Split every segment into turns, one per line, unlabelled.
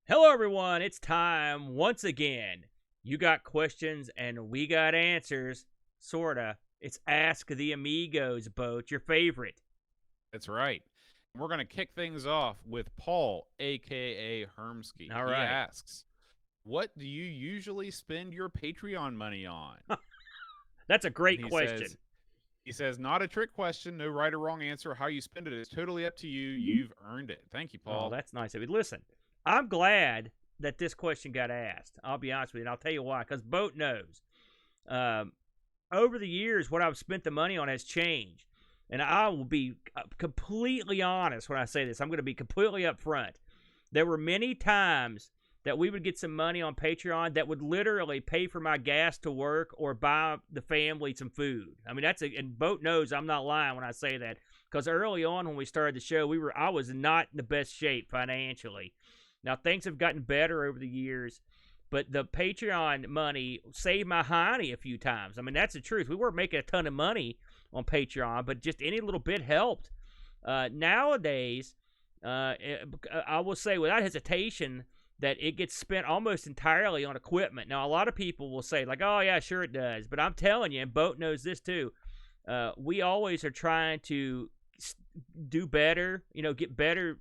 Hello, everyone. It's time once again. You got questions and we got answers. Sorta. It's Ask the Amigos, Boat, your favorite.
That's right. We're going to kick things off with Paul, a.k.a. Hermsky.
All
He
right.
asks, what do you usually spend your Patreon money on?
That's a great
He
question.
says, not a trick question, no right or wrong answer. How you spend it is totally up to you. You've earned it. Thank you, Paul.
Oh, that's nice of you. Listen, I'm glad that this question got asked. I'll be honest with you, and I'll tell you why. Because Boat knows. Over the years, what I've spent the money on has changed. And I will be completely honest when I say this. I'm going to be completely upfront. There were many times that we would get some money on Patreon that would literally pay for my gas to work or buy the family some food. I mean, and Boat knows I'm not lying when I say that, because early on when we started the show, I was not in the best shape financially. Now things have gotten better over the years, but the Patreon money saved my hiney a few times. I mean, that's the truth. We weren't making a ton of money on Patreon, but just any little bit helped. Nowadays, I will say without hesitation that it gets spent almost entirely on equipment. Now, a lot of people will say, like, oh, yeah, sure it does. But I'm telling you, and Boat knows this too, we always are trying to do better, get better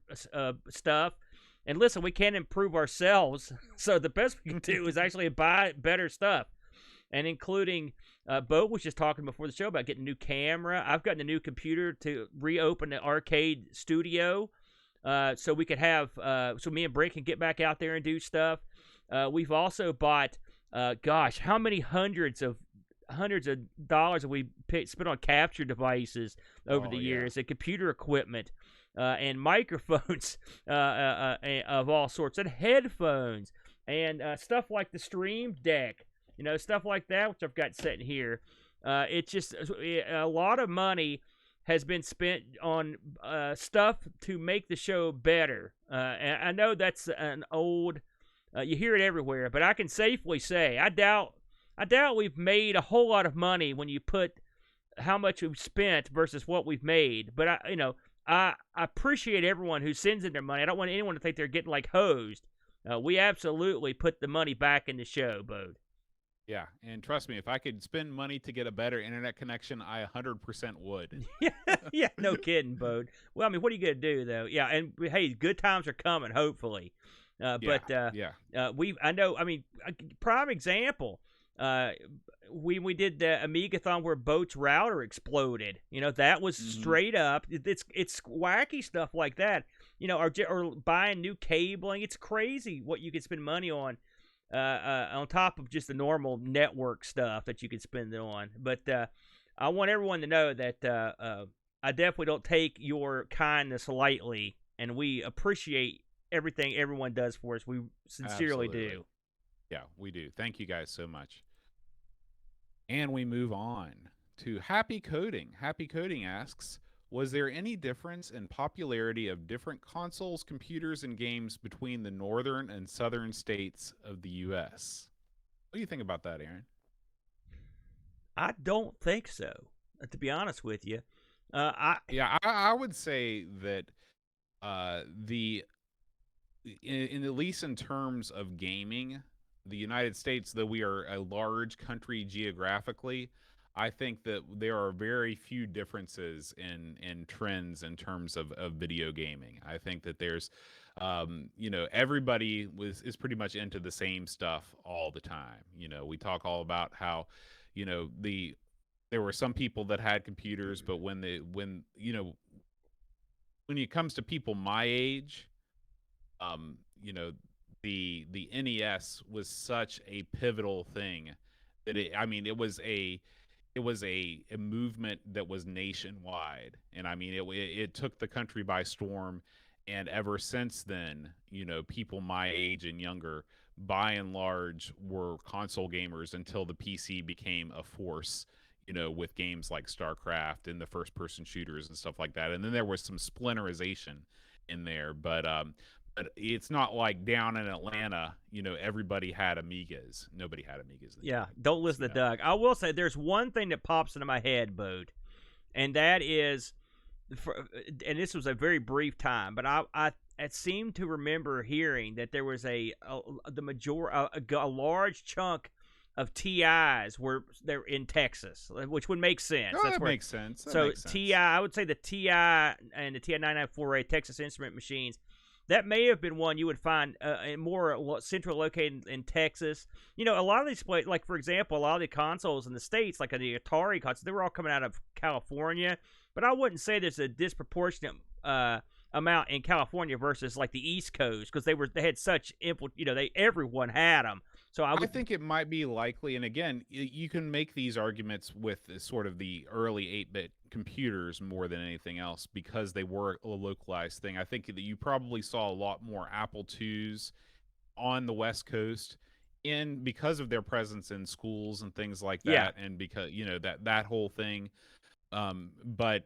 stuff. And listen, we can't improve ourselves. So the best we can do is actually buy better stuff. And including, Boat was just talking before the show about getting a new camera. I've gotten a new computer to reopen the arcade studio. So we could have, so me and Brent can get back out there and do stuff. We've also bought, how many hundreds of dollars have we spent on capture devices over the years, and computer equipment, and microphones of all sorts, and headphones, and stuff like the Stream Deck, stuff like that, which I've got sitting here. It's just a lot of money has been spent on stuff to make the show better. And I know that's an old, you hear it everywhere, but I can safely say I doubt we've made a whole lot of money when you put how much we've spent versus what we've made. But I appreciate everyone who sends in their money. I don't want anyone to think they're getting like hosed. We absolutely put the money back in the show, Bode.
Yeah, and trust me, if I could spend money to get a better internet connection, I 100% would.
Yeah, no kidding, Bode. Well, I mean, what are you going to do, though? Yeah, and hey, good times are coming, hopefully. I know, I mean, prime example, we did the Amigathon where Boat's router exploded. That was straight up. It's wacky stuff like that, or buying new cabling. It's crazy what you can spend money on top of just the normal network stuff that you can spend it on. But I want everyone to know that I definitely don't take your kindness lightly, and we appreciate everything everyone does for us. We sincerely do.
Yeah, we do. Thank you guys so much. And we move on to Happy Coding. Happy Coding asks, was there any difference in popularity of different consoles, computers, and games between the northern and southern states of the U.S.? What do you think about that, Aaron?
I don't think so, to be honest with you.
I would say that in at least in terms of gaming, the United States, though we are a large country geographically, I think that there are very few differences in trends in terms of video gaming. I think that there's, everybody is pretty much into the same stuff all the time. We talk all about how, there were some people that had computers, but when it comes to people my age, the NES was such a pivotal thing that it was a movement that was nationwide, and it took the country by storm. And ever since then, people my age and younger, by and large, were console gamers until the PC became a force, with games like StarCraft and the first-person shooters and stuff like that. And then there was some splinterization in there, but it's not like down in Atlanta, everybody had Amigas. Nobody had Amigas.
Yeah, don't listen to Doug. I will say there's one thing that pops into my head, Bode, and that is, and this was a very brief time, but seemed to remember hearing that there was a large chunk of TIs were they're in Texas, which would make sense.
Oh,
That's
that
where,
makes sense. That
so
makes sense.
TI, I would say the TI and the TI 994A Texas Instrument machines. That may have been one you would find more central located in Texas. You know, a lot of these places, like for example, a lot of the consoles in the States, like the Atari consoles, they were all coming out of California. But I wouldn't say there's a disproportionate amount in California versus like the East Coast, because they had such everyone had them. So I
think it might be likely, and again, you can make these arguments with sort of the early 8-bit computers more than anything else, because they were a localized thing. I think that you probably saw a lot more Apple IIs on the West Coast because of their presence in schools and things like that, and because that whole thing. But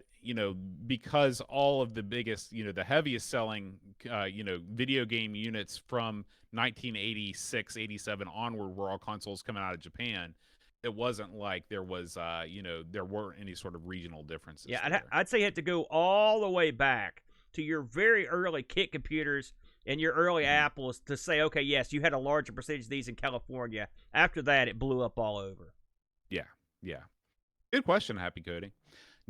because all of the biggest, the heaviest selling, video game units from 1986, 87 onward were all consoles coming out of Japan. It wasn't like there was, there weren't any sort of regional differences.
Yeah, I'd say you have to go all the way back to your very early kit computers and your early Apples to say, okay, yes, you had a larger percentage of these in California. After that, it blew up all over.
Yeah. Good question, Happy Cody.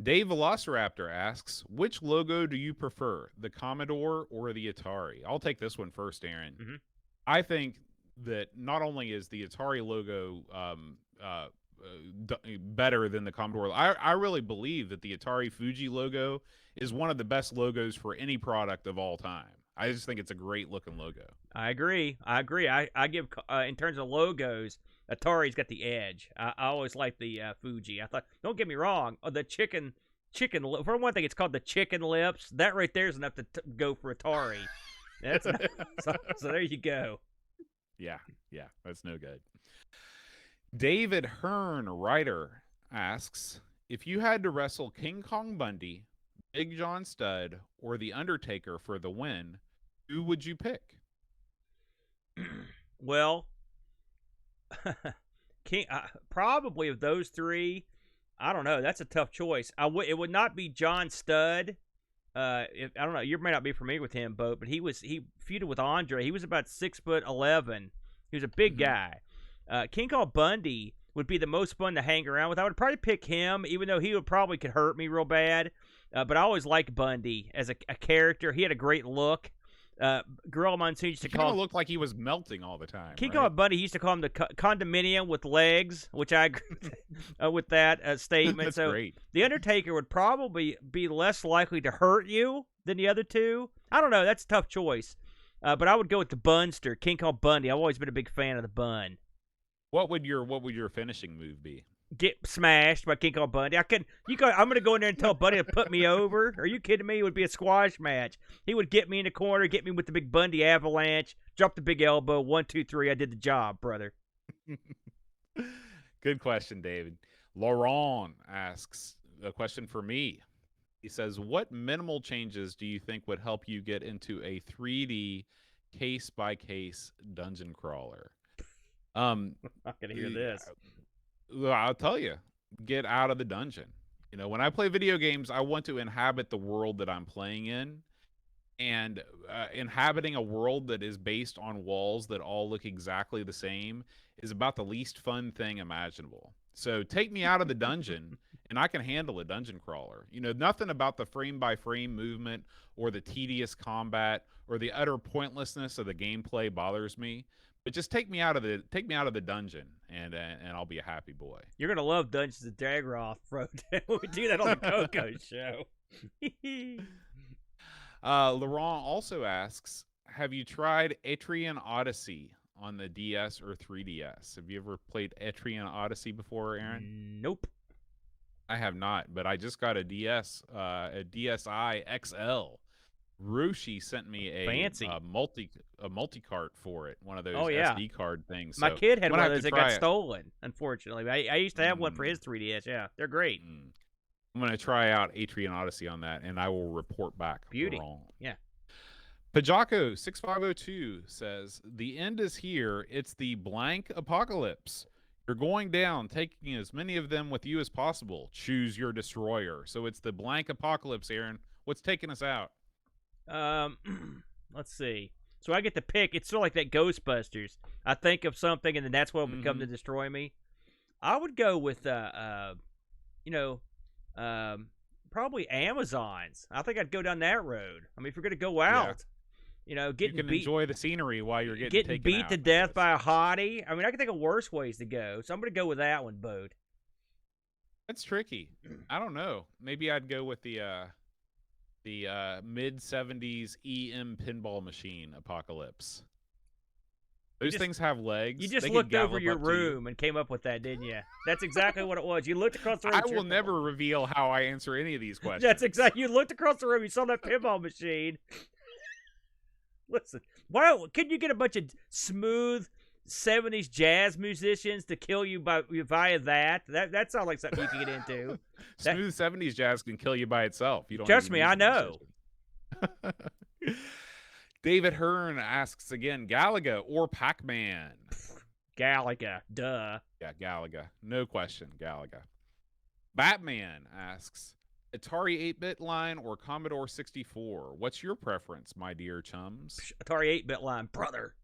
Dave Velociraptor asks, which logo do you prefer, the Commodore or the Atari? I'll take this one first, Aaron.
Mm-hmm.
I think that not only is the Atari logo better than the Commodore, I really believe that the Atari Fuji logo is one of the best logos for any product of all time. I just think it's a great looking logo.
I agree. I give, in terms of logos, Atari's got the edge. I always like the Fuji. I thought, don't get me wrong, the chicken. For one thing, it's called the chicken lips. That right there is enough to go for Atari. That's so there you go.
Yeah, that's no good. David Hearn, writer, asks, if you had to wrestle King Kong Bundy, Big John Studd, or the Undertaker for the win, who would you pick?
Well, probably of those three, I don't know. That's a tough choice. It would not be John Studd. I don't know. You may not be familiar with him, Bo, but he feuded with Andre. He was about 6'11". He was a big guy. King Kong Bundy would be the most fun to hang around with. I would probably pick him, even though he could hurt me real bad. But I always liked Bundy as a character. He had a great look. Gorilla Monsoon used to call him,
looked like he was melting all the time.
King Kong Bundy, he used to call him the condominium with legs, which I agree with that statement.
That's
so
great.
The Undertaker would probably be less likely to hurt you than the other two. I don't know. That's a tough choice. But I would go with the Bunster, King Kong Bundy. I've always been a big fan of the bun.
What would your finishing move be?
Get smashed by King Kong Bundy. I'm going to go in there and tell Bundy to put me over. Are you kidding me? It would be a squash match. He would get me in the corner, get me with the big Bundy avalanche, drop the big elbow. 1, 2, 3. I did the job, brother.
Good question, David. Laurent asks a question for me. He says, what minimal changes do you think would help you get into a 3D case-by-case dungeon crawler?
I'm not going to hear this.
I'll tell you, get out of the dungeon. When I play video games, I want to inhabit the world that I'm playing in. And inhabiting a world that is based on walls that all look exactly the same is about the least fun thing imaginable. So take me out of the dungeon, and I can handle a dungeon crawler. Nothing about the frame-by-frame movement or the tedious combat or the utter pointlessness of the gameplay bothers me. But just take me out of the dungeon, and I'll be a happy boy.
You're gonna love Dungeons and Dragons, bro. We do that on the Coco show.
Laurent also asks, have you tried Etrian Odyssey on the DS or 3DS? Have you ever played Etrian Odyssey before, Aaron?
Nope.
I have not, but I just got a DSi XL. Rushi sent me a multi-cart for it, one of those SD card things.
My kid had one of those that got stolen, unfortunately. I used to have one for his 3DS. Yeah, they're great.
I'm going to try out Etrian Odyssey on that, and I will report back.
Beauty.
Wrong.
Yeah.
Pajako6502 says, the end is here. It's the blank apocalypse. You're going down, taking as many of them with you as possible. Choose your destroyer. So it's the blank apocalypse, Aaron. What's taking us out?
Let's see. So I get to pick. It's sort of like that Ghostbusters. I think of something, and then that's what will become to destroy me. I would go with, you know, probably Amazons. I think I'd go down that road. I mean, if you're going to go out, you know,
you can enjoy the scenery while you're getting taken
beat
out,
to death by a hottie. I mean, I can think of worse ways to go. So I'm going to go with that one, Boat.
That's tricky. I don't know. Maybe I'd go with the mid-70s EM pinball machine apocalypse. Those things have legs.
You just looked over your room and came up with that, didn't you? That's exactly what it was. You looked across the room.
I will never reveal how I answer any of these questions.
That's exactly. You looked across the room. You saw that pinball machine. Listen, why couldn't you get a bunch of smooth 70s jazz musicians to kill you via that? That sounds like something you can get into.
Smooth 70s jazz can kill you by itself. You don't
trust me, I know.
David Hearn asks again, Galaga or Pac-Man?
Galaga, duh.
Yeah, Galaga. No question, Galaga. Batman asks, Atari 8-bit line or Commodore 64? What's your preference, my dear chums?
Atari 8-bit line, brother.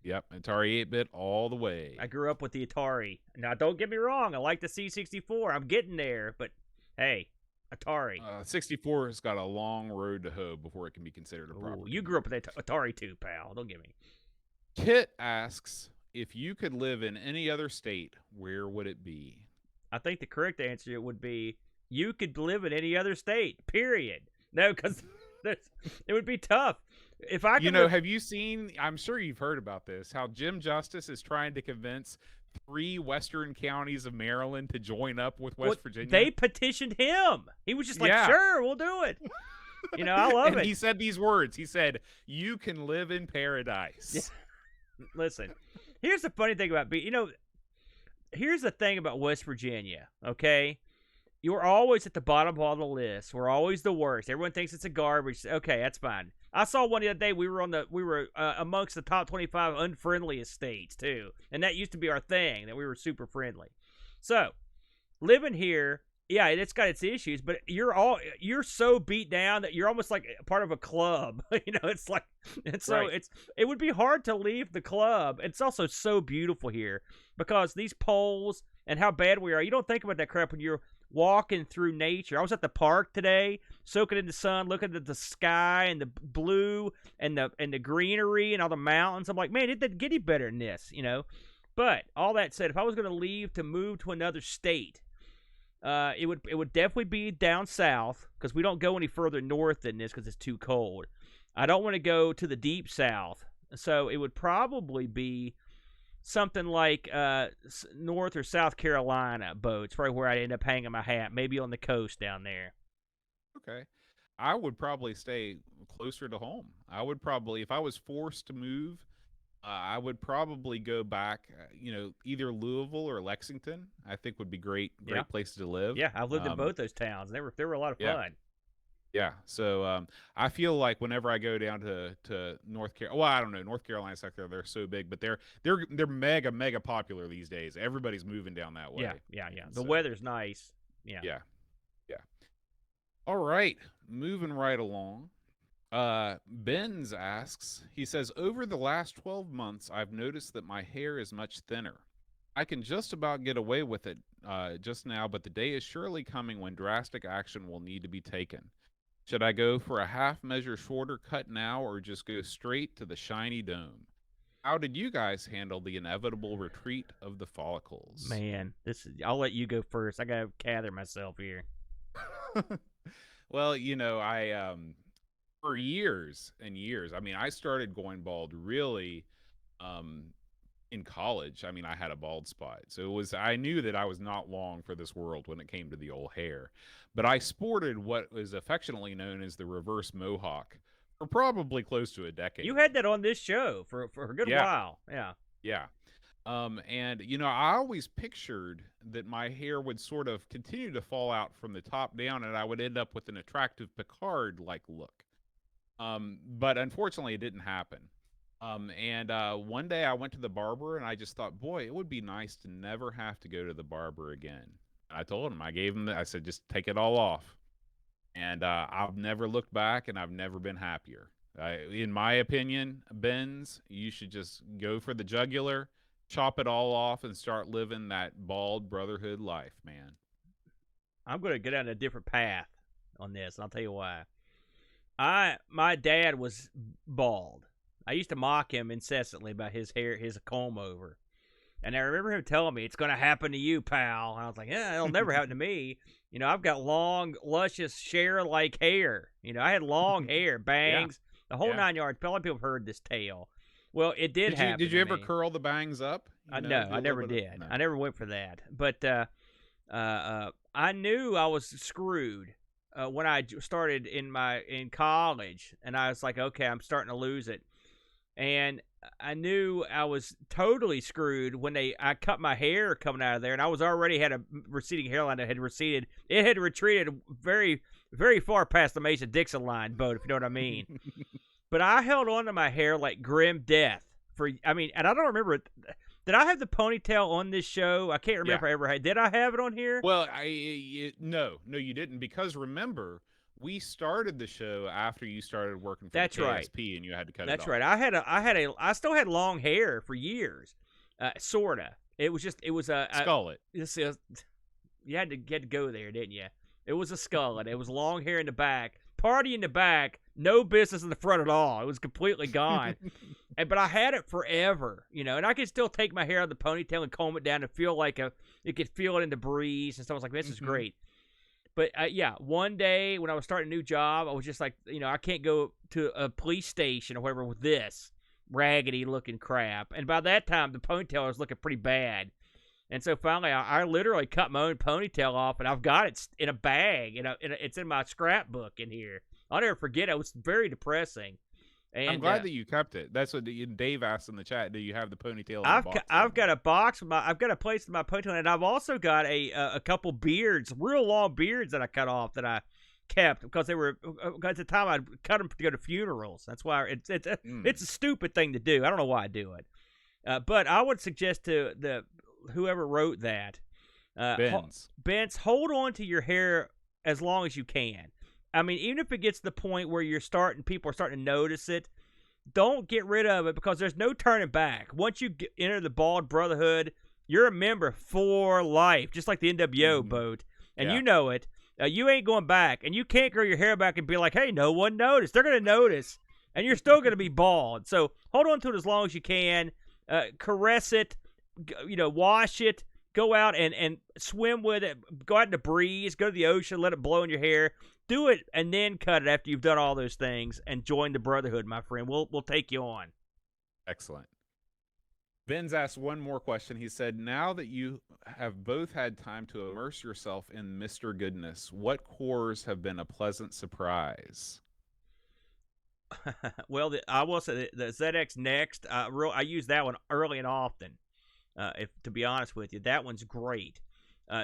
Yep, Atari 8-bit all the way.
I grew up with the Atari. Now, don't get me wrong. I like the C64. I'm getting there, but hey, Atari.
64 has got a long road to hoe before it can be considered a property.
You grew up with Atari too, pal. Don't get me.
Kit asks, if you could live in any other state, where would it be?
I think the correct answer would be you could live in any other state, period. No, because it would be tough. If I could
have you seen, I'm sure you've heard about this, how Jim Justice is trying to convince 3 western counties of Maryland to join up with West Virginia?
They petitioned him. He was just like, sure, we'll do it. I love it.
He said these words. He said, you can live in paradise.
Yeah. Listen, here's the funny thing about here's the thing about West Virginia, okay? You're always at the bottom of the list. We're always the worst. Everyone thinks it's a garbage. Okay, that's fine. I saw one the other day. We were amongst the top 25 unfriendliest states too, and that used to be our thing, that we were super friendly. So living here, yeah, it's got its issues, but you're so beat down that you're almost like part of a club. It's like, and so
right.
It would be hard to leave the club. It's also so beautiful here because these poles and how bad we are. You don't think about that crap when you're walking through nature. I was at the park today, soaking in the sun, looking at the sky and the blue and the greenery and all the mountains. I'm like, man, it didn't get any better than this, But all that said, if I was going to leave to move to another state, it would definitely be down south because we don't go any further north than this because it's too cold. I don't want to go to the deep south, so it would probably be something like North or South Carolina boats, probably where I'd end up hanging my hat, maybe on the coast down there.
Okay. I would probably stay closer to home. I would probably, if I was forced to move, I would probably go back, either Louisville or Lexington. I think would be great places to live.
Yeah, I've lived in both those towns. They were a lot of fun.
Yeah, so I feel like whenever I go down to North Carolina, well, I don't know, North Carolina, South Carolina, they're so big, but they're mega popular these days. Everybody's moving down that way.
Yeah. The weather's nice. Yeah.
All right, moving right along. Benz asks, he says, over the last 12 months, I've noticed that my hair is much thinner. I can just about get away with it just now, but the day is surely coming when drastic action will need to be taken. Should I go for a half measure shorter cut now or just go straight to the shiny dome? How did you guys handle the inevitable retreat of the follicles?
Man, I'll let you go first. I got to gather myself here.
Well, I for years and years, I mean, I started going bald really in college. I mean, I had a bald spot. So I knew that I was not long for this world when it came to the old hair. But I sported what was affectionately known as the reverse mohawk for probably close to a decade.
You had that on this show for a good while. Yeah.
Yeah. And, I always pictured that my hair would sort of continue to fall out from the top down and I would end up with an attractive Picard-like look. But unfortunately, it didn't happen. And one day I went to the barber and I just thought, boy, it would be nice to never have to go to the barber again. I told him, I said, just take it all off. And I've never looked back and I've never been happier. In my opinion, Benz, you should just go for the jugular, chop it all off, and start living that bald brotherhood life, man.
I'm going to go down a different path on this, and I'll tell you why. My dad was bald. I used to mock him incessantly about his hair, his comb over. And I remember him telling me, it's going to happen to you, pal. And I was like, yeah, it'll never happen to me. I've got long, luscious, Cher-like hair. I had long hair, bangs, the whole 9 yards. A lot of people have heard this tale. Well, it did happen.
Did you ever curl the bangs up?
No, I never did. No. I never went for that. But I knew I was screwed when I started in college. And I was like, okay, I'm starting to lose it. And I knew I was totally screwed when I cut my hair coming out of there, and I was already had a receding hairline that had receded. It had retreated very, very far past the Mason-Dixon line, Bo, if you know what I mean. But I held on to my hair like grim death and I don't remember. Did I have the ponytail on this show? I can't remember if I ever had. Did I have it on here?
Well, no, you didn't, because remember, we started the show after you started working for the KSP, and you had to cut it off.
That's right. I still had long hair for years, sorta. It was a
skullet.
You had to go there, didn't you? It was a skullet. It was long hair in the back, party in the back, no business in the front at all. It was completely gone. But I had it forever, and I could still take my hair out of the ponytail and comb it down and feel like you could feel it in the breeze and stuff. I was like, this is great. But, one day when I was starting a new job, I was just like, I can't go to a police station or whatever with this raggedy-looking crap. And by that time, the ponytail was looking pretty bad. And so finally, I literally cut my own ponytail off, and I've got it in a bag. It's in my scrapbook in here. I'll never forget it. It was very depressing. And,
I'm glad that you kept it. That's what Dave asked in the chat. Do you have the ponytail?
I've got a box. I've got a place in my ponytail, and I've also got a couple beards, real long beards that I cut off that I kept because they were at the time I'd cut them to go to funerals. That's why it's a stupid thing to do. I don't know why I do it, but I would suggest to whoever wrote that, Benz, hold on to your hair as long as you can. I mean, even if it gets to the point where people are starting to notice it, don't get rid of it because there's no turning back. Once you enter the Bald Brotherhood, you're a member for life, just like the NWO boat. And you know it. You ain't going back. And you can't grow your hair back and be like, hey, no one noticed. They're going to notice. And you're still going to be bald. So hold on to it as long as you can. Caress it. Wash it. Go out and swim with it. Go out in the breeze. Go to the ocean. Let it blow in your hair. Do it and then cut it after you've done all those things and join the Brotherhood, my friend. We'll take you on.
Excellent. Ben's asked one more question. He said, now that you have both had time to immerse yourself in Mr. Goodness, what cores have been a pleasant surprise?
Well, I will say the ZX Next, I use that one early and often, to be honest with you. That one's great.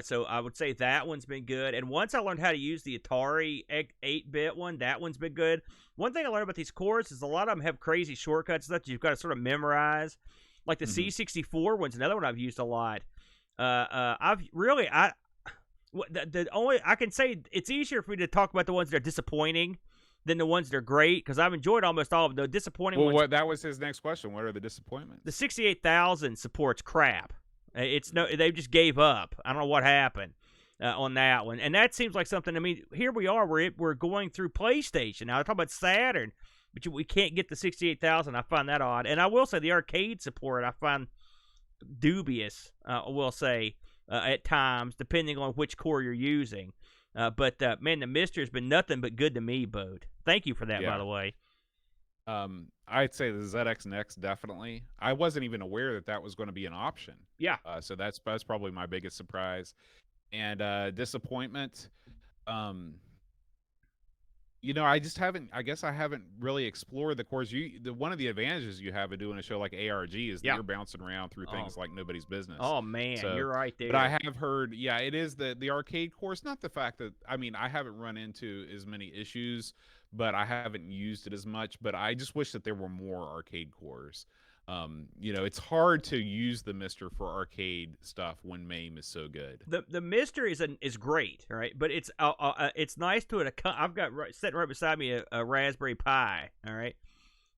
So I would say that one's been good. And once I learned how to use the Atari 8-bit one, that one's been good. One thing I learned about these cores is a lot of them have crazy shortcuts that you've got to sort of memorize. Like the C64 one's another one I've used a lot. I can say it's easier for me to talk about the ones that are disappointing than the ones that are great because I've enjoyed almost all of them. The disappointing ones.
That was his next question. What are the disappointments?
The 68,000 supports crap. They just gave up. I don't know what happened on that one, and that seems like something. I mean, here we are. We're going through PlayStation now. I talk about Saturn, but we can't get the 68,000. I find that odd, and I will say the arcade support I find dubious. I will say at times, depending on which core you're using. But man, the Mister has been nothing but good to me, Bode. Thank you for that, by the way.
I'd say the ZX Next, definitely. I wasn't even aware that was going to be an option.
Yeah.
So that's probably my biggest surprise. And disappointment, I guess I haven't really explored the cores. One of the advantages you have of doing a show like ARG is that you're bouncing around through things like nobody's business.
Oh, man, you're right there.
But I have heard, it is the arcade course, not the fact that, I haven't run into as many issues, but I haven't used it as much. But I just wish that there were more arcade cores. It's hard to use the Mister for arcade stuff when MAME is so good.
The Mister is great, right? But it's nice to it. I've got sitting right beside me a Raspberry Pi, all right.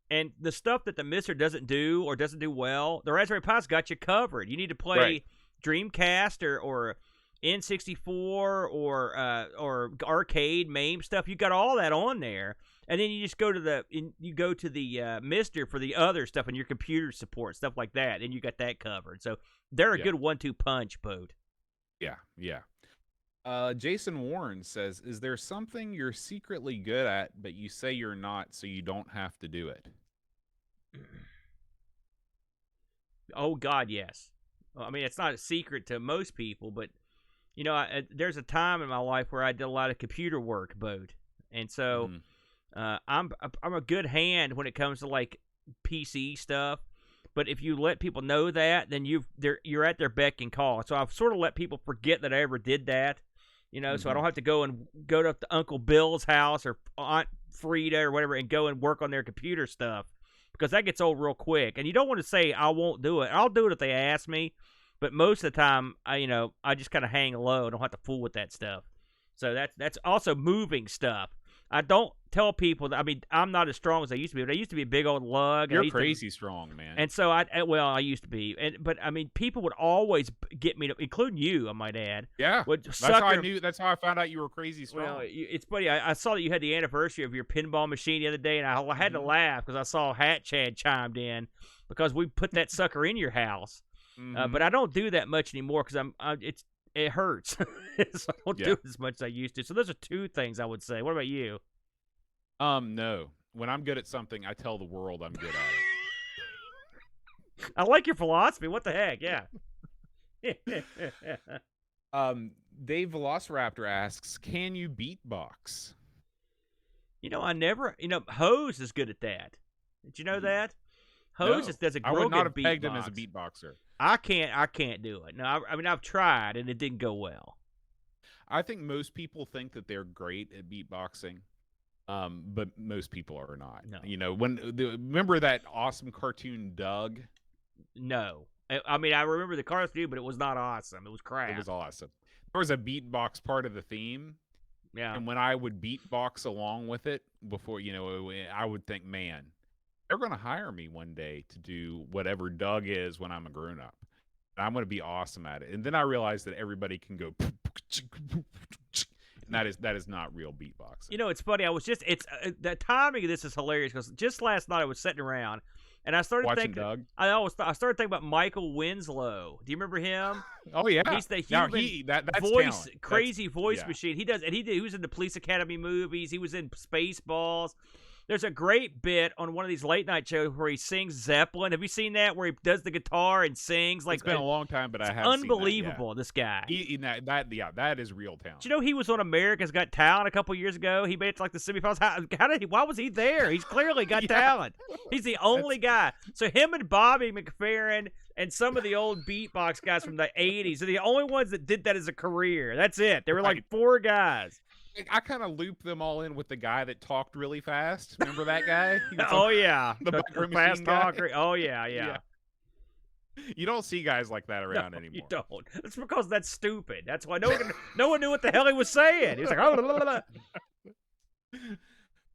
And the stuff that the Mister doesn't do or doesn't do well, the Raspberry Pi's got you covered. You need to play Dreamcast or N64 or arcade MAME stuff. You got all that on there. And then you just go to the Mister for the other stuff and your computer support, stuff like that, and you got that covered. So they're a good 1-2 punch, Boat.
Yeah. Jason Warren says, "Is there something you're secretly good at, but you say you're not, so you don't have to do it?"
Oh God, yes. I mean, it's not a secret to most people, but there's a time in my life where I did a lot of computer work, Boat, and so. I'm a good hand when it comes to like PC stuff, but if you let people know that, then you're at their beck and call. So I've sort of let people forget that I ever did that, so I don't have to go to Uncle Bill's house or Aunt Frida or whatever and go and work on their computer stuff because that gets old real quick. And you don't want to say I won't do it. I'll do it if they ask me, but most of the time I just kind of hang low. I don't have to fool with that stuff. So that's also moving stuff. I don't tell people that. I mean, I'm not as strong as I used to be. But I used to be a big old lug.
You're crazy strong, man.
And so I used to be. But I mean, people would always get me, including you, I might add.
Yeah. That's how I knew. That's how I found out you were crazy strong.
Well, it's funny. I saw that you had the anniversary of your pinball machine the other day, and I had to laugh because I saw Hat Chad chimed in because we put that sucker in your house. But I don't do that much anymore because it hurts. So I don't do it as much as I used to. So those are two things I would say. What about you?
No. When I'm good at something, I tell the world I'm good at
it. I like your philosophy. What the heck? Yeah.
Dave Velociraptor asks, "Can you beatbox?"
I never. Hose is good at that. Did you know that? Hose does a great beatbox.
I would not have pegged him as a beatboxer.
I can't do it. No, I mean I've tried and it didn't go well.
I think most people think that they're great at beatboxing, but most people are not. No. Remember that awesome cartoon Doug?
No, I mean I remember the cartoon, but it was not awesome. It was crap.
It was awesome. There was a beatbox part of the theme.
Yeah.
And when I would beatbox along with it, before I would think, man, they're going to hire me one day to do whatever Doug is when I'm a grown-up. And I'm going to be awesome at it. And then I realized that everybody can go, and that is not real beatboxing.
It's funny. The timing of this is hilarious because just last night I was sitting around and I started
watching
thinking.
Doug?
I started thinking about Michael Winslow. Do you remember him?
Oh yeah,
he's the human
that's
voice,
talent.
crazy voice machine. He was in the Police Academy movies. He was in Spaceballs. There's a great bit on one of these late night shows where he sings Zeppelin. Have you seen that? Where he does the guitar and sings like.
It's been a long time, but I have.
Unbelievable,
seen
that,
this guy. That is real talent.
Do you know he was on America's Got Talent a couple years ago? He made it to like the semifinals. Why was he there? He's clearly got talent. He's the only guy. So him and Bobby McFerrin and some of the old beatbox guys from the 80s are the only ones that did that as a career. That's it. There were like 4 guys.
I kind of looped them all in with the guy that talked really fast. Remember that guy?
The fast talker. Oh yeah.
You don't see guys like that around anymore.
You don't. It's because that's stupid. That's why no one knew what the hell he was saying. He was like, oh, blah, blah, blah.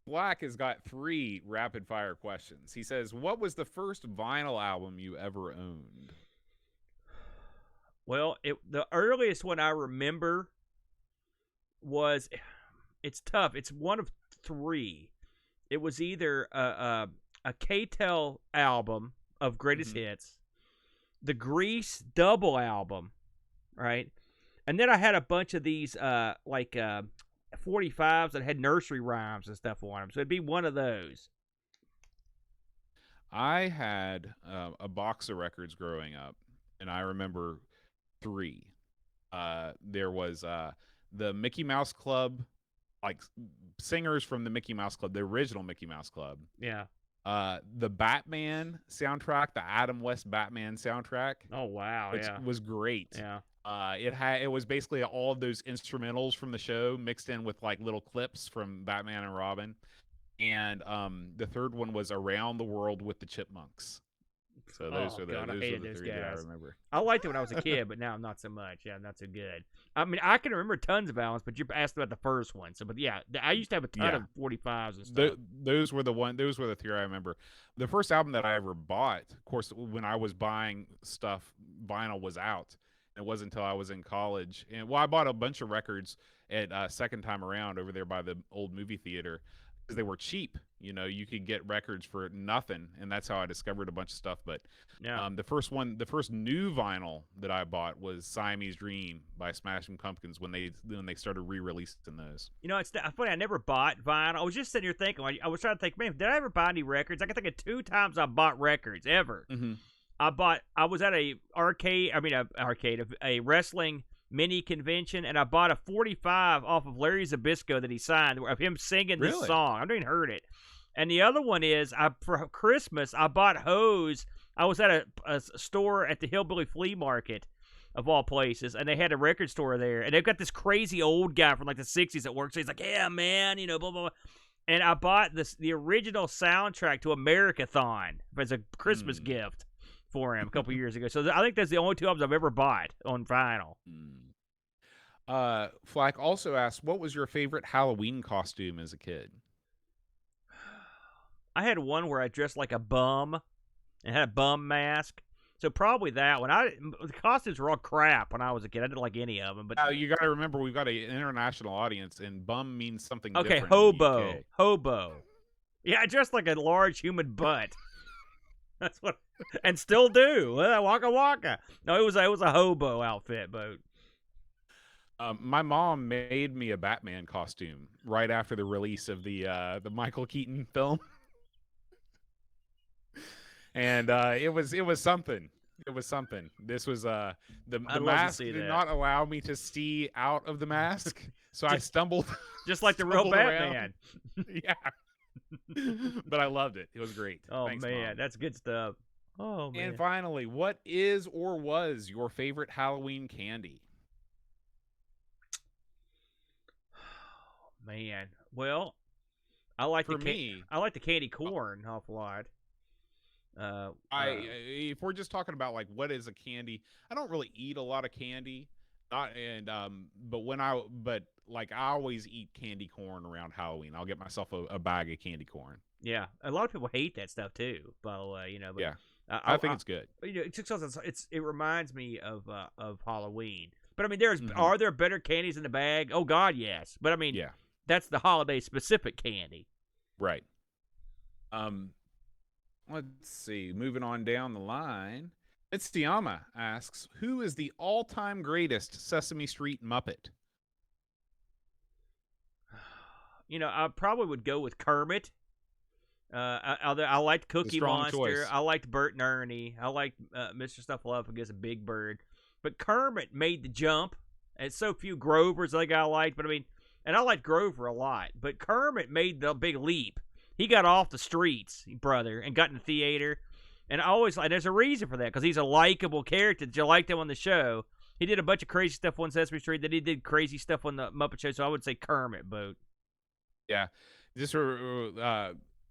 Black has got 3 rapid fire questions. He says, "What was the first vinyl album you ever owned?"
Well, the earliest one I remember was, it's tough. It's one of 3. It was either a K-Tel album of greatest hits, the Grease double album, right? And then I had a bunch of these 45s that had nursery rhymes and stuff on them. So it'd be one of those.
I had a box of records growing up, and I remember 3. There was the Mickey Mouse Club, like singers from the Mickey Mouse Club, the original Mickey Mouse Club.
Yeah.
The Batman soundtrack, the Adam West Batman soundtrack.
Oh wow,
which was great.
Yeah.
It was basically all of those instrumentals from the show mixed in with like little clips from Batman and Robin. And the third one was Around the World with the Chipmunks. So those
Oh,
are
God, I
those are
hated
the
those
three that I
guys.
remember.
I liked it when I was a kid, but now not so much. Yeah, not so good. I mean, I can remember tons of albums, but you asked about the first one. So, but yeah, I used to have a ton
Yeah.
of 45s and stuff.
Those were the three I remember. The first album that I ever bought, of course, when I was buying stuff, vinyl was out. It wasn't until I was in college. And I bought a bunch of records at second time around over there by the old movie theater because they were cheap. You know, you could get records for nothing, and that's how I discovered a bunch of stuff. But
Yeah.
the first new vinyl that I bought was Siamese Dream by Smashing Pumpkins when they started re-releasing those.
You know, it's funny. I never bought vinyl. I was just sitting here thinking. I was trying to think, man, did I ever buy any records? I can think of 2 times I bought records ever.
Mm-hmm.
I was at a wrestling mini convention, and I bought a 45 off of Larry Zbyszko that he signed of him singing this
Really?
song. I haven't even heard it. And the other one is for Christmas I bought hose. I was at a store at the Hillbilly Flea Market, of all places, and they had a record store there, and they've got this crazy old guy from like the 60s that works. So he's like, yeah, man, you know, blah, blah, blah. And I bought the original soundtrack to Americathon as a Christmas gift for him a couple years ago. So I think that's the only 2 albums I've ever bought on vinyl.
Flack also asked, what was your favorite Halloween costume as a kid?
I had one where I dressed like a bum and had a bum mask. So probably that one. The costumes were all crap when I was a kid. I didn't like any of them. But
You got to remember, we've got an international audience, and bum means something
okay,
different. Okay,
hobo. Yeah, I dressed like a large human butt. That's what, and still do. Waka waka. No, it was a hobo outfit, Boat.
My mom made me a Batman costume right after the release of the Michael Keaton film. And it was something. It was something. This was the mask did not allow me to see out of the mask, so I stumbled
just like the real Batman.
Yeah, but I loved it. It was great.
Oh,
thanks,
man,
Mom.
that's good stuff. Oh, man.
And finally, what is or was your favorite Halloween candy?
Man, well, I like the candy corn an awful lot.
If we're just talking about like what is a candy, I don't really eat a lot of candy. But I always eat candy corn around Halloween. I'll get myself a bag of candy corn.
Yeah, a lot of people hate that stuff too. By the way, you know. But,
yeah, I think it's good.
You know, it reminds me of Halloween. But I mean, are there better candies in the bag? Oh God, yes. But I mean,
yeah,
that's the holiday specific candy.
Right. Let's see. Moving on down the line, it's Tiama asks, who is the all-time greatest Sesame Street Muppet?
You know, I probably would go with Kermit. I liked Cookie Monster.
Choice.
I liked Bert and Ernie. I liked Mr. Snuffleupagus and Big Bird. But Kermit made the jump. And so few Grovers the guy I liked. But I mean, and I liked Grover a lot. But Kermit made the big leap. He got off the streets, brother, and got in the theater. And there's a reason for that, because he's a likable character that you liked him on the show. He did a bunch of crazy stuff on Sesame Street, that he did crazy stuff on the Muppet Show, so I would say Kermit, Boat.
Yeah.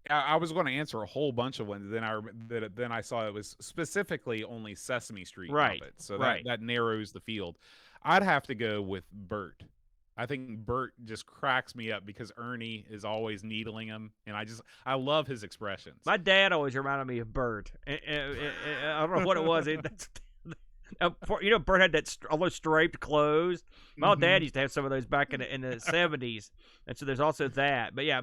I was going to answer a whole bunch of ones, then I saw it was specifically only Sesame Street Muppets, so that narrows the field. I'd have to go with Bert. I think Bert just cracks me up because Ernie is always needling him, and I love his expressions.
My dad always reminded me of Bert. I don't know what it was. You know, Bert had all those striped clothes. My dad used to have some of those back in the 70s, and so there's also that. But yeah,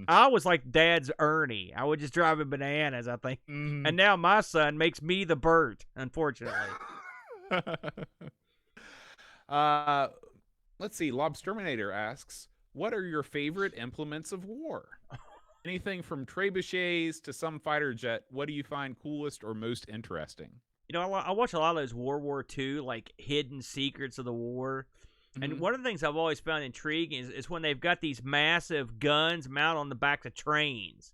I was like Dad's Ernie. I would just drive him bananas, I think. And now my son makes me the Bert, unfortunately.
Let's see. Lobsterminator asks, what are your favorite implements of war? Anything from trebuchets to some fighter jet, what do you find coolest or most interesting?
You know, I watch a lot of those World War II, like hidden secrets of the war. And one of the things I've always found intriguing is when they've got these massive guns mounted on the backs of trains.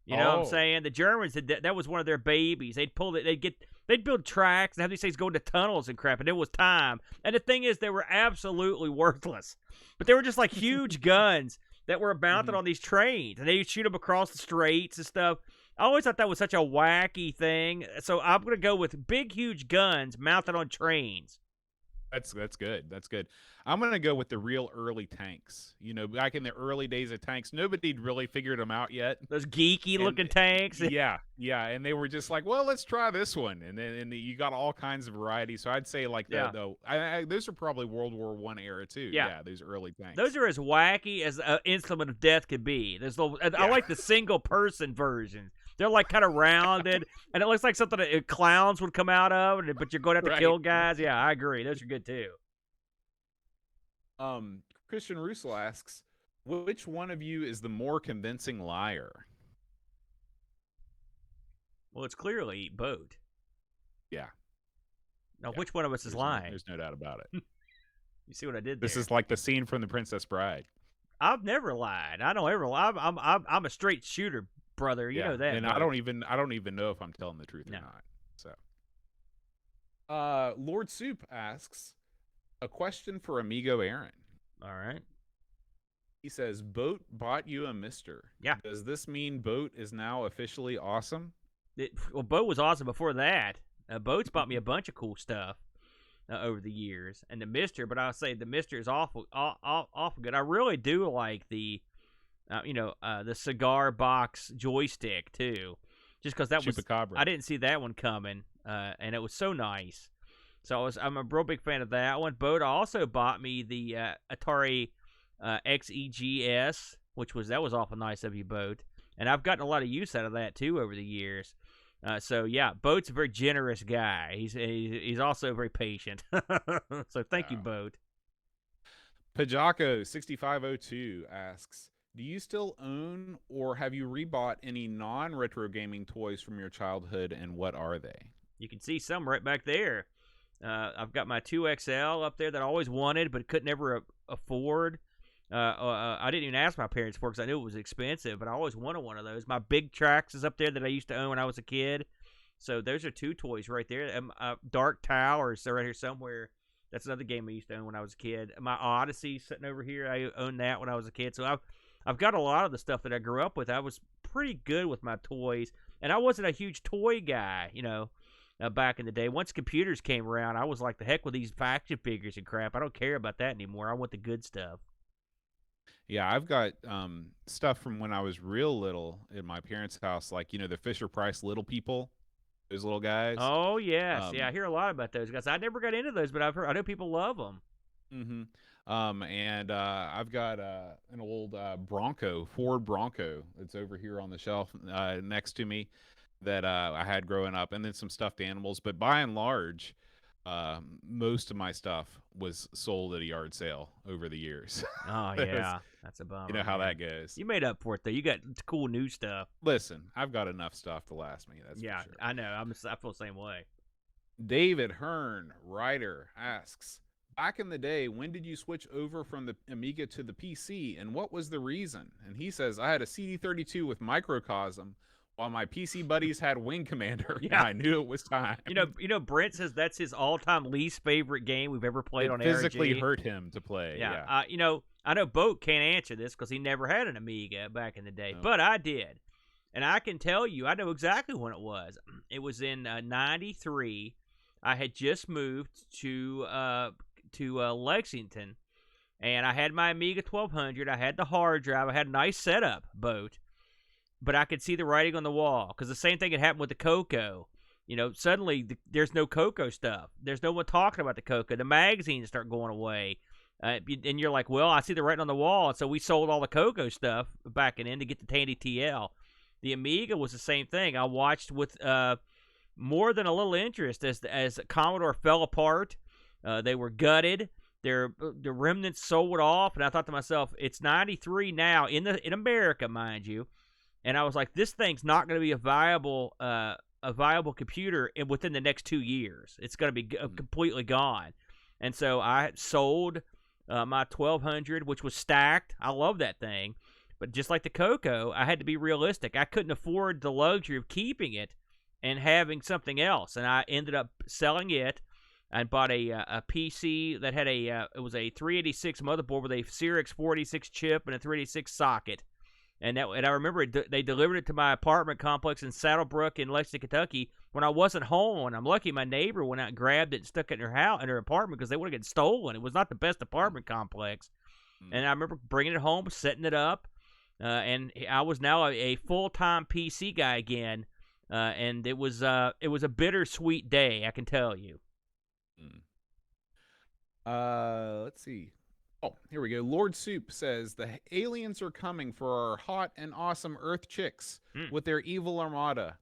You know what I'm saying? The Germans, that was one of their babies. They'd build tracks and have these things go into tunnels and crap, and it was time. And the thing is, they were absolutely worthless. But they were just like huge guns that were mounted on these trains, and they'd shoot them across the straits and stuff. I always thought that was such a wacky thing. So I'm going to go with big, huge guns mounted on trains.
That's good. That's good. I'm gonna go with the real early tanks. You know, back in the early days of tanks, nobody'd really figured them out yet.
Those geeky looking tanks.
Yeah, and they were just like, well, let's try this one, and then you got all kinds of variety. So I'd say like those are probably World War I era too. Yeah, those early tanks.
Those are as wacky as an instrument of death could be. I like the single person version. They're like kind of rounded, and it looks like something that clowns would come out of, but you're going to have to kill guys. Yeah, I agree. Those are good too.
Christian Russell asks, which one of you is the more convincing liar?
Well, it's clearly Boat.
Yeah.
Now, which one of us is lying?
There's no doubt about it.
You see what I did there?
This is like the scene from The Princess Bride.
I've never lied. I don't ever lie. I'm a straight shooter, brother. You know that.
And
brother.
I don't even know if I'm telling the truth or not. So, Lord Soup asks a question for Amigo Aaron.
All right.
He says, Boat bought you a Mister.
Yeah.
Does this mean Boat is now officially awesome?
Well, Boat was awesome before that. Boat's bought me a bunch of cool stuff over the years, and the Mister. But I'll say the Mister is awful good. I really do like the, the cigar box joystick too, just because that
Chupacabra.
I didn't see that one coming, and it was so nice. So I'm a real big fan of that one. Boat also bought me the Atari XEGS, that was awful nice of you, Boat. And I've gotten a lot of use out of that too over the years. So yeah, Boat's a very generous guy. He's also very patient. So thank you, Boat.
Pajako 6502 asks, do you still own or have you rebought any non-retro gaming toys from your childhood, and what are they?
You can see some right back there. I've got my 2XL up there that I always wanted but could never afford. I didn't even ask my parents for it because I knew it was expensive, but I always wanted one of those. My Big Trax is up there that I used to own when I was a kid. So those are two toys right there. Dark Towers, they're right here somewhere. That's another game I used to own when I was a kid. My Odyssey sitting over here, I owned that when I was a kid. So I've got a lot of the stuff that I grew up with. I was pretty good with my toys, and I wasn't a huge toy guy, back in the day. Once computers came around, I was like, the heck with these action figures and crap. I don't care about that anymore. I want the good stuff.
Yeah, I've got stuff from when I was real little in my parents' house, like, the Fisher-Price Little People, those little guys.
Oh, yes. I hear a lot about those guys. I never got into those, but I know people love them.
Mm-hmm. And I've got an old Ford Bronco that's over here on the shelf next to me that I had growing up, and then some stuffed animals. But by and large, most of my stuff was sold at a yard sale over the years.
Oh, yeah. That's a bummer.
You know how that goes.
You made up for it, though. You got cool new stuff.
Listen, I've got enough stuff to last me. That's for sure.
I know. I feel the same way.
David Hearn, writer, asks, back in the day, when did you switch over from the Amiga to the PC, and what was the reason? And he says, I had a CD32 with Microcosm, while my PC buddies had Wing Commander. Yeah, I knew it was time.
Brent says that's his all-time least favorite game we've ever played on ARG.
Physically hurt him to play. Yeah.
I know Boat can't answer this because he never had an Amiga back in the day, but I did, and I can tell you, I know exactly when it was. It was in '93. I had just moved to Lexington, and I had my Amiga 1200. I had the hard drive. I had a nice setup, Boat. But I could see the writing on the wall because the same thing had happened with the Coco. Suddenly there's no Coco stuff. There's no one talking about the Coco. The magazines start going away. And you're like, well, I see the writing on the wall. And so we sold all the Coco stuff back in to get the Tandy TL. The Amiga was the same thing. I watched with more than a little interest as Commodore fell apart. They were gutted. The remnants sold off. And I thought to myself, it's 93 now in America, mind you. And I was like, this thing's not going to be a viable computer within the next 2 years. It's going to be completely gone. And so I sold my 1200, which was stacked. I love that thing. But just like the Coco, I had to be realistic. I couldn't afford the luxury of keeping it and having something else. And I ended up selling it. I bought a PC that had it was a 386 motherboard with a Cyrix 486 chip and a 386 socket. And I remember they delivered it to my apartment complex in Saddlebrook in Lexington, Kentucky, when I wasn't home. And I'm lucky my neighbor went out and grabbed it and stuck it in her house, in her apartment, because they would have gotten stolen. It was not the best apartment complex. And I remember bringing it home, setting it up, and I was now a full-time PC guy again. And it was a bittersweet day, I can tell you.
Let's see. Oh, here we go. Lord Soup says the aliens are coming for our hot and awesome Earth chicks with their evil armada.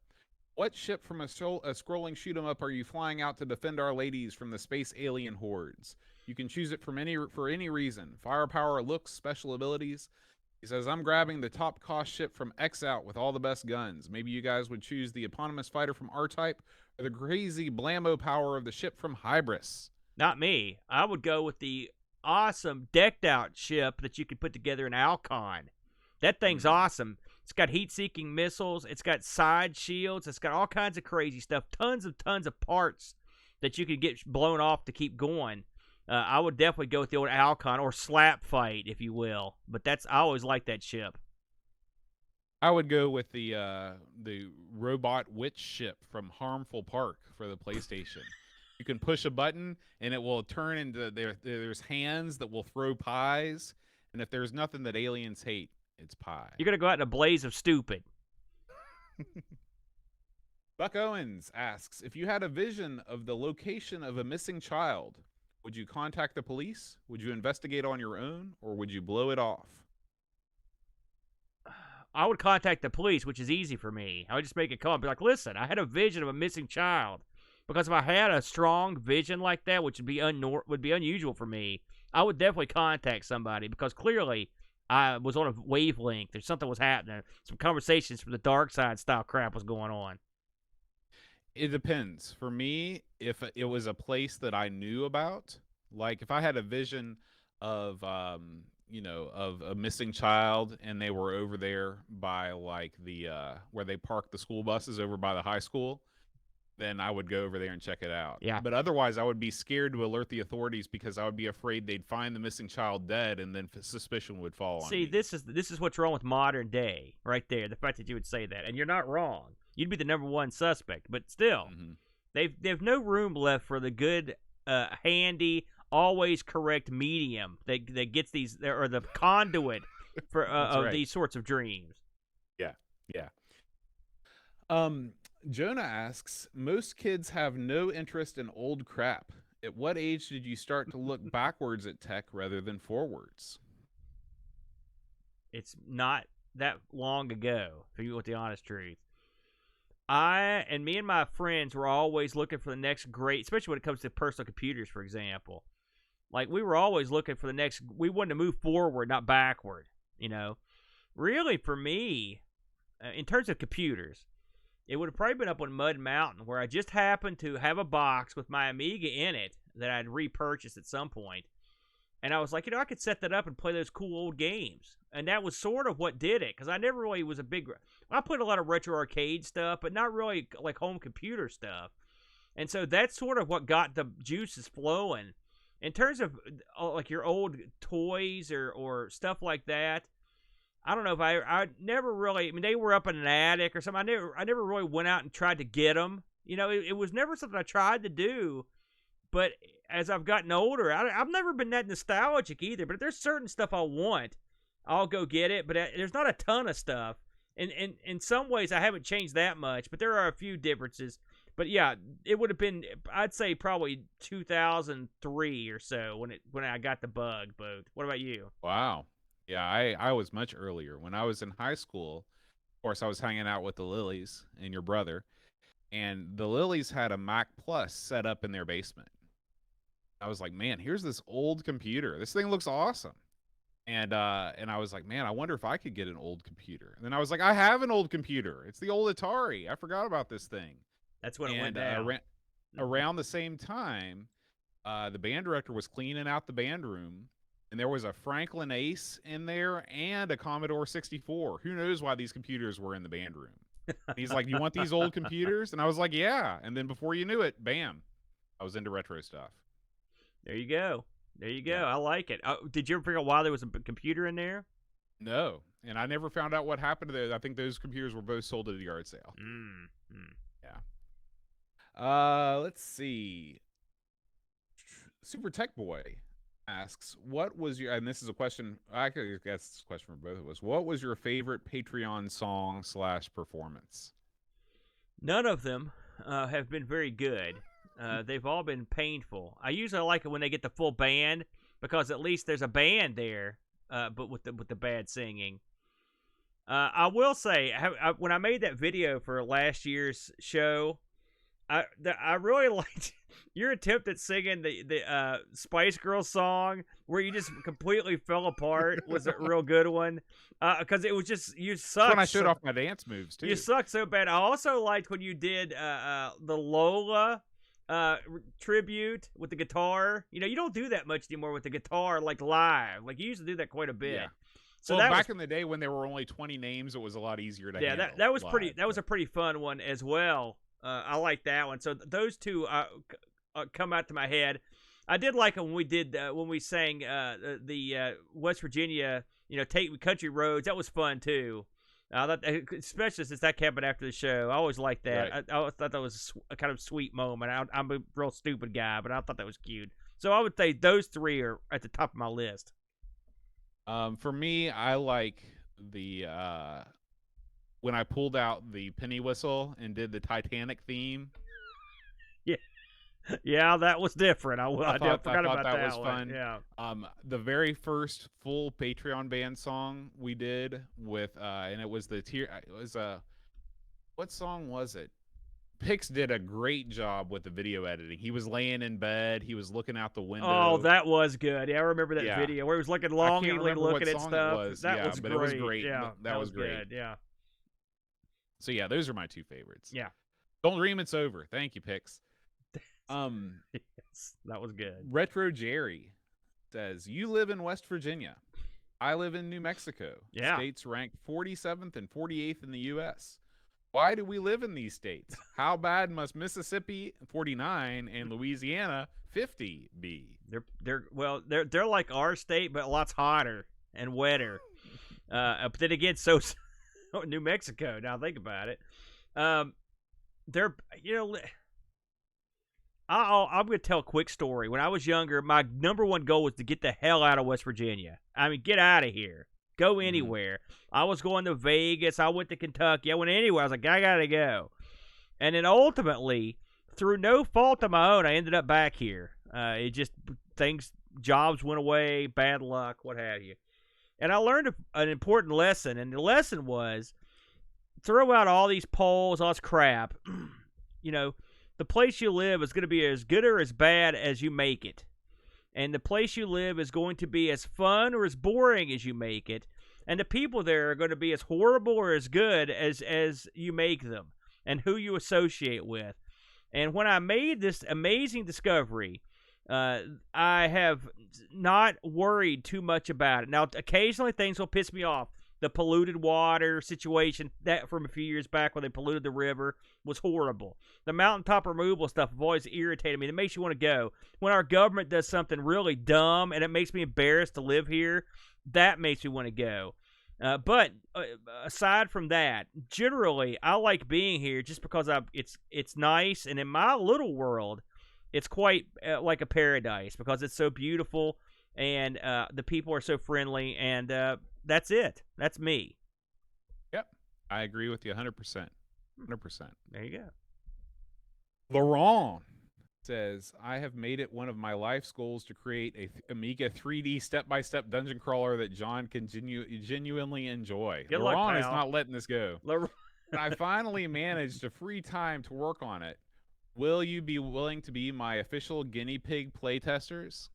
What ship from a scrolling shoot 'em up are you flying out to defend our ladies from the space alien hordes? You can choose it for any reason. Firepower, looks, special abilities. He says, I'm grabbing the top cost ship from X-Out with all the best guns. Maybe you guys would choose the eponymous fighter from R-Type or the crazy blammo power of the ship from Hybris.
Not me. I would go with the awesome decked-out ship that you could put together in Alcon. That thing's awesome. It's got heat-seeking missiles. It's got side shields. It's got all kinds of crazy stuff. Tons of parts that you could get blown off to keep going. I would definitely go with the old Alcon, or Slap Fight, if you will. But I always liked that ship.
I would go with the robot witch ship from Harmful Park for the PlayStation. You can push a button, and it will turn into there's hands that will throw pies. And if there's nothing that aliens hate, it's pie.
You're going to go out in a blaze of stupid.
Buck Owens asks, if you had a vision of the location of a missing child, would you contact the police? Would you investigate on your own? Or would you blow it off?
I would contact the police, which is easy for me. I would just make a call and be like, listen, I had a vision of a missing child. Because if I had a strong vision like that, which would be unusual for me, I would definitely contact somebody, because clearly I was on a wavelength. There's something was happening. Some conversations from the dark side style crap was going on.
It depends. For me, if it was a place that I knew about, like if I had a vision of, of a missing child and they were over there by like the where they park the school buses over by the high school, then I would go over there and check it out.
Yeah.
But otherwise, I would be scared to alert the authorities because I would be afraid they'd find the missing child dead, and then suspicion would fall on me.
See, this is what's wrong with modern day, right there. The fact that you would say that, and you're not wrong. You'd be the number one suspect, but still, they've no room left for the good, handy, always correct medium that gets these, or the conduit for of these sorts of dreams.
Yeah. Jonah asks, most kids have no interest in old crap. At what age did you start to look backwards at tech rather than forwards?
It's not that long ago, for you with the honest truth. Me and my friends were always looking for the next great, especially when it comes to personal computers, for example. Like, we were always looking for the next, we wanted to move forward, not backward, Really, for me, in terms of computers, it would have probably been up on Mud Mountain, where I just happened to have a box with my Amiga in it that I'd repurchased at some point. And I was like, I could set that up and play those cool old games. And that was sort of what did it, because I never really was I played a lot of retro arcade stuff, but not really like home computer stuff. And so that's sort of what got the juices flowing. In terms of like your old toys or stuff like that, I don't know if I never really, they were up in an attic or something. I never really went out and tried to get them. It was never something I tried to do. But as I've gotten older, I've never been that nostalgic either. But if there's certain stuff I want, I'll go get it. But there's not a ton of stuff. And in some ways, I haven't changed that much. But there are a few differences. But yeah, it would have been, I'd say probably 2003 or so when I got the bug, Boat. What about you?
Wow. Yeah, I was much earlier. When I was in high school, of course, I was hanging out with the Lilies and your brother, and the Lilies had a Mac Plus set up in their basement. I was like, man, here's this old computer. This thing looks awesome. And I was like, man, I wonder if I could get an old computer. And then I was like, I have an old computer. It's the old Atari. I forgot about this thing.
That's when it went down.
Around the same time, the band director was cleaning out the band room. And there was a Franklin Ace in there and a Commodore 64. Who knows why these computers were in the band room? And he's like, you want these old computers? And I was like, yeah. And then before you knew it, bam, I was into retro stuff.
There you go.
Yeah.
I like it. Did you ever figure out why there was a computer in there?
No, and I never found out what happened to those. I think those computers were both sold at a yard sale. Yeah. Let's see. Super Tech Boy asks, "What was your?" And this is a question. I could guess this question for both of us. What was your favorite Patreon song / performance?
None of them have been very good. They've all been painful. I usually like it when they get the full band because at least there's a band there, but with the bad singing. I will say, when I made that video for last year's show, I really liked your attempt at singing the Spice Girls song where you just completely fell apart. Was a real good one because it was just you sucked.
When I showed off my dance moves too.
You sucked so bad. I also liked when you did the Lola tribute with the guitar. You know, you don't do that much anymore with the guitar like live. Like you used to do that quite a bit.
Yeah.
So
well, back in the day when there were only 20 names, it was a lot easier to handle.
That was
live,
pretty. That was a pretty fun one as well. I like that one. So those two come out to my head. I did like it when we did when we sang the West Virginia, Take Me Country Roads. That was fun too. Especially since that happened after the show. I always liked that.
Right.
I always thought that was a kind of sweet moment. I'm a real stupid guy, but I thought that was cute. So I would say those three are at the top of my list.
For me, I like the when I pulled out the penny whistle and did the Titanic theme.
Yeah, that was different. I forgot about that.
Was
one.
fun.
Yeah.
The very first full Patreon band song we did with and it was what song was it? Pix did a great job with the video editing. He was laying in bed. He was looking out the window.
Oh, that was good. Yeah, I remember that video where he was looking longingly looking at stuff. That was great.
It was great.
Yeah,
that was great.
Good. Yeah.
So yeah, those are my two favorites.
Yeah.
Don't dream it's over. Thank you, Pix.
Yes, that was good.
Retro Jerry says, "You live in West Virginia. I live in New Mexico.
Yeah.
States ranked 47th and 48th in the U.S. Why do we live in these states? How bad must Mississippi 49 and Louisiana 50 be?"
They're like our state, but lots hotter and wetter. But then again, so New Mexico. Now think about it. I'm going to tell a quick story. When I was younger, my number one goal was to get the hell out of West Virginia. I mean, get out of here. Go anywhere. I was going to Vegas. I went to Kentucky. I went anywhere. I was like, I got to go. And then ultimately, through no fault of my own, I ended up back here. Jobs went away, bad luck, what have you. And I learned an important lesson. And the lesson was, throw out all these polls, all this crap. The place you live is going to be as good or as bad as you make it. And the place you live is going to be as fun or as boring as you make it. And the people there are going to be as horrible or as good as you make them and who you associate with. And when I made this amazing discovery, I have not worried too much about it. Now, occasionally things will piss me off. The polluted water situation that from a few years back when they polluted the river was horrible. The mountaintop removal stuff have always irritated me. It makes you want to go. When our government does something really dumb and it makes me embarrassed to live here, that makes me want to go. But aside from that, generally I like being here just because it's nice, and in my little world, it's quite like a paradise because it's so beautiful and the people are so friendly, and that's it. That's me.
Yep. I agree with you 100%. 100%.
There you go.
Laurent says, "I have made it one of my life's goals to create a Amiga 3D step-by-step dungeon crawler that John can genuinely enjoy."
Good
Laurent
luck,
is
pal.
not letting this go. I finally managed a free time to work on it. Will you be willing to be my official guinea pig playtesters?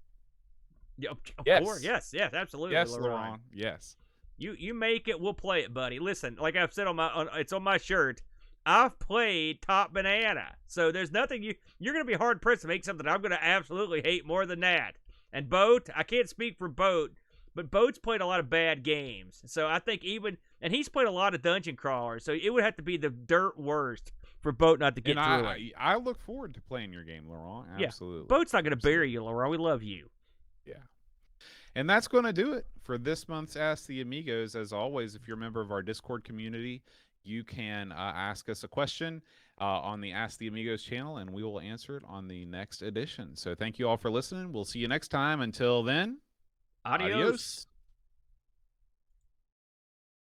Yeah, of
Yes.
course. Yes, absolutely.
Yes,
Laurent.
Laurent. Yes.
You make it, we'll play it, buddy. Listen, like I've said it's on my shirt. I've played Top Banana, so there's nothing you're going to be hard pressed to make something I'm going to absolutely hate more than that. And Boat, I can't speak for Boat, but Boat's played a lot of bad games, so I think and he's played a lot of dungeon crawlers, so it would have to be the dirt worst for Boat not to get through it.
I look forward to playing your game, Laurent. Absolutely.
Yeah. Boat's not going to bury you, Laurent. We love you.
Yeah. And that's going to do it for this month's Ask the Amigos. As always, if you're a member of our Discord community, you can ask us a question on the Ask the Amigos channel, and we will answer it on the next edition. So thank you all for listening. We'll see you next time. Until then,
Adios.